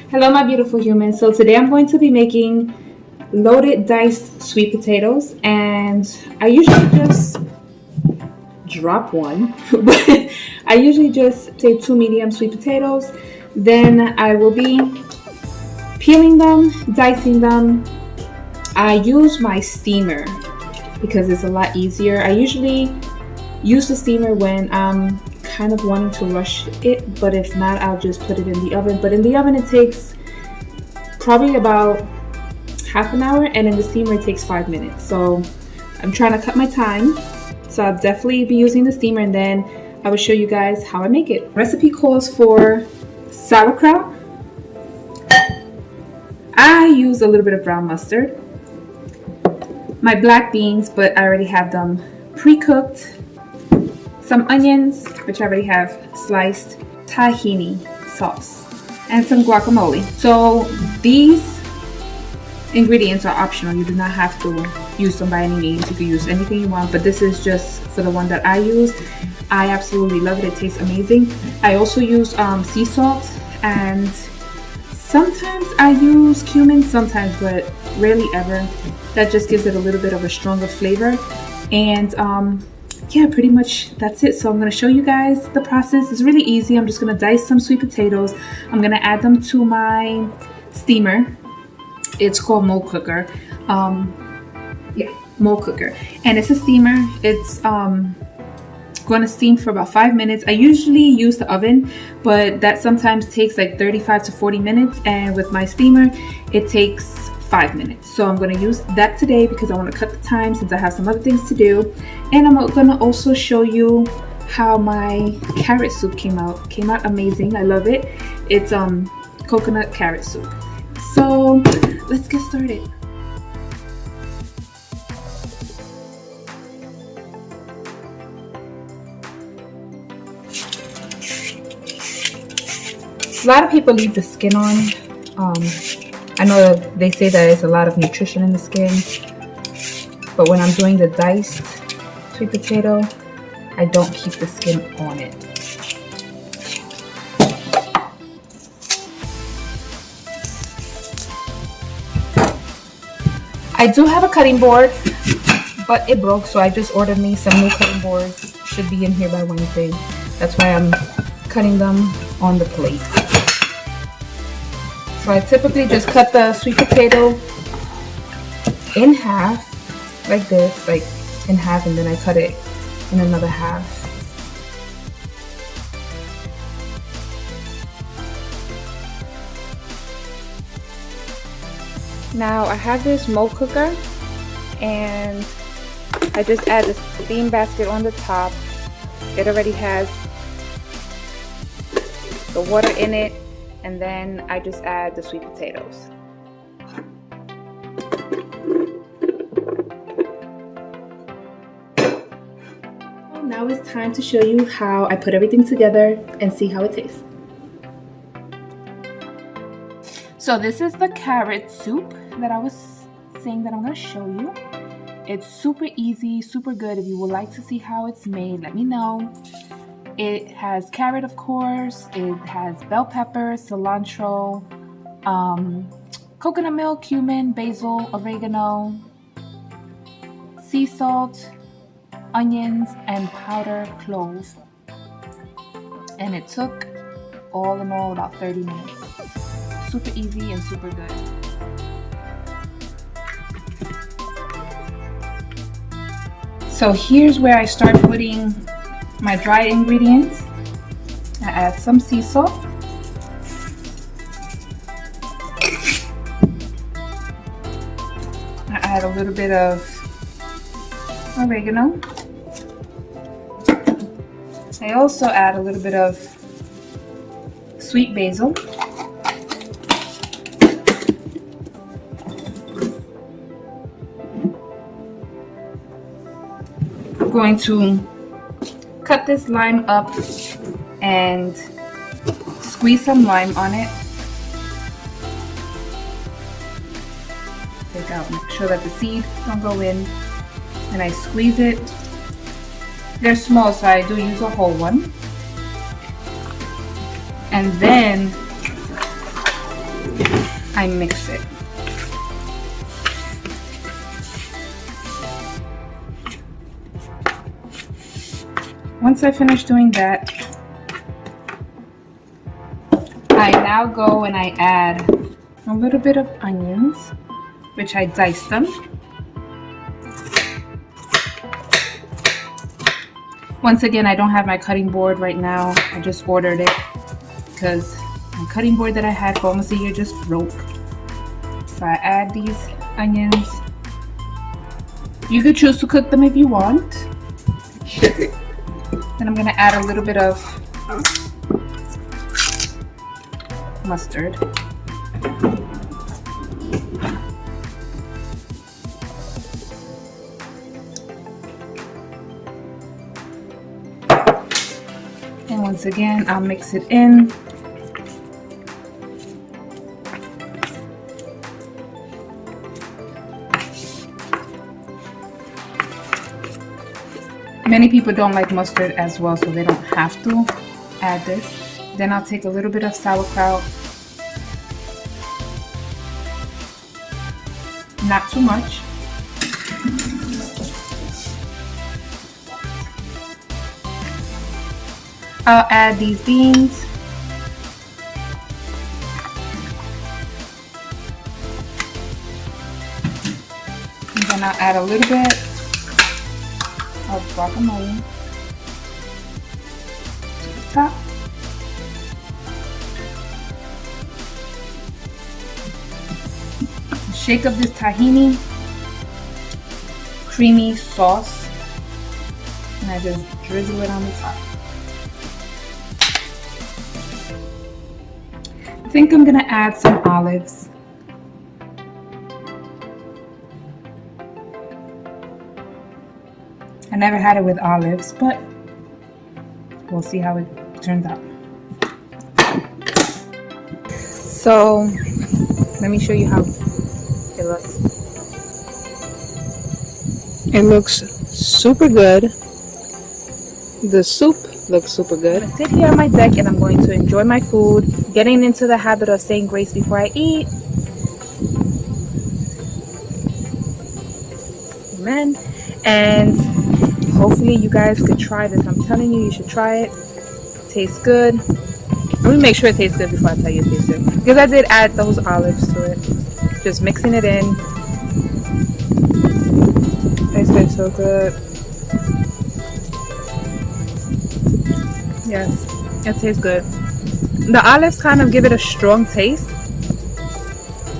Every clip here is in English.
Hello, my beautiful humans. So today I'm going to be making loaded diced sweet potatoes, and I usually just drop one, but I usually just take 2 medium sweet potatoes. Then I will be peeling them, dicing them. I use my steamer because it's a lot easier. I usually use the steamer when I'm kind of wanting to rush it, but if not, I'll just put it in the oven. But in the oven, it takes probably about half an hour, and in the steamer, it takes 5 minutes. So I'm trying to cut my time. So I'll definitely be using the steamer, and then I will show you guys how I make it. Recipe calls for sauerkraut. I use a little bit of brown mustard. My black beans, but I already have them pre-cooked. Some onions, which I already have sliced, tahini sauce, and some guacamole. So these ingredients are optional. You do not have to use them by any means. You can use anything you want, but this is just for the one that I use. I absolutely love it. It tastes amazing. I also use sea salt, and sometimes I use cumin, sometimes, but rarely ever. That just gives it a little bit of a stronger flavor. And yeah, pretty much that's it. So I'm going to show you guys the process. It's really easy. I'm just going to dice some sweet potatoes. I'm going to add them to my steamer. It's called mold cooker. Yeah, mold cooker. And it's a steamer. It's going to steam for about 5 minutes. I usually use the oven, but that sometimes takes like 35 to 40 minutes. And with my steamer, it takes 5 minutes. So I'm going to use that today because I want to cut the time since I have some other things to do. And I'm going to also show you how my carrot soup came out. Came out amazing. I love it. It's coconut carrot soup. So let's get started. A lot of people leave the skin on. I know they say that there's a lot of nutrition in the skin, but when I'm doing the diced sweet potato, I don't keep the skin on it. I do have a cutting board, but it broke, so I just ordered me some new cutting boards. Should be in here by Wednesday. That's why I'm cutting them on the plate. So I typically just cut the sweet potato in half, like this, like in half, and then I cut it in another half. Now I have this mold cooker, and I just add this steam basket on the top. It already has the water in it. And then I just add the sweet potatoes. Now it's time to show you how I put everything together and see how it tastes. So this is the carrot soup that I was saying that I'm going to show you. It's super easy, super good. If you would like to see how it's made, let me know. It has carrot, of course. It has bell pepper, cilantro, coconut milk, cumin, basil, oregano, sea salt, onions, and powdered cloves. And it took all in all about 30 minutes. Super easy and super good. So here's where I start putting my dry ingredients. I add some sea salt. I add a little bit of oregano. I also add a little bit of sweet basil. I'm going to cut this lime up and squeeze some lime on it. Take out, make sure that the seed don't go in, and I squeeze it. They're small, so I do use a whole one. And then I mix it. Once I finish doing that, I now go and I add a little bit of onions, which I diced them. Once again, I don't have my cutting board right now. I just ordered it because my cutting board that I had for almost a year just broke. So I add these onions. You could choose to cook them if you want. Then I'm gonna add a little bit of mustard. And once again, I'll mix it in. Many people don't like mustard as well, so they don't have to add this. Then I'll take a little bit of sauerkraut. Not too much. I'll add these beans. And then I'll add a little bit of guacamole to the top. Shake up this tahini creamy sauce and I just drizzle it on the top. I think I'm gonna add some olives. I never had it with olives, but we'll see how it turns out. So let me show you how it looks. It looks super good. The soup looks super good. I'm gonna sit here on my deck and I'm going to enjoy my food, getting into the habit of saying grace before I eat. Amen. And hopefully you guys could try this. I'm telling you, you should try it. It tastes good. Let me make sure it tastes good before I tell you it tastes good. Because I did add those olives to it. Just mixing it in. It tastes so good. Yes, it tastes good. The olives kind of give it a strong taste.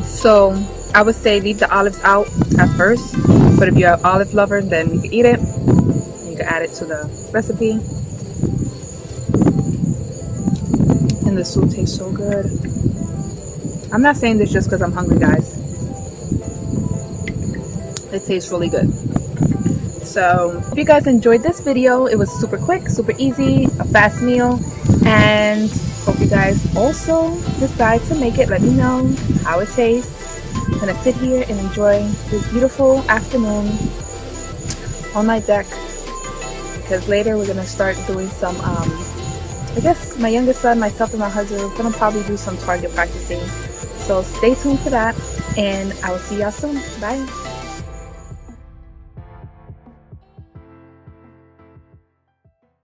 So I would say leave the olives out at first. But if you're an olive lover, then you can eat it. You can add it to the recipe. And the soup tastes so good. I'm not saying this just because I'm hungry, guys. It tastes really good. So if you guys enjoyed this video, it was super quick, super easy, a fast meal, and hope you guys also decide to make it. Let me know how it tastes. I'm gonna sit here and enjoy this beautiful afternoon on my deck, because later we're gonna start doing some I guess my youngest son, myself, and my husband are gonna probably do some target practicing. So stay tuned for that, and I will see y'all soon. Bye.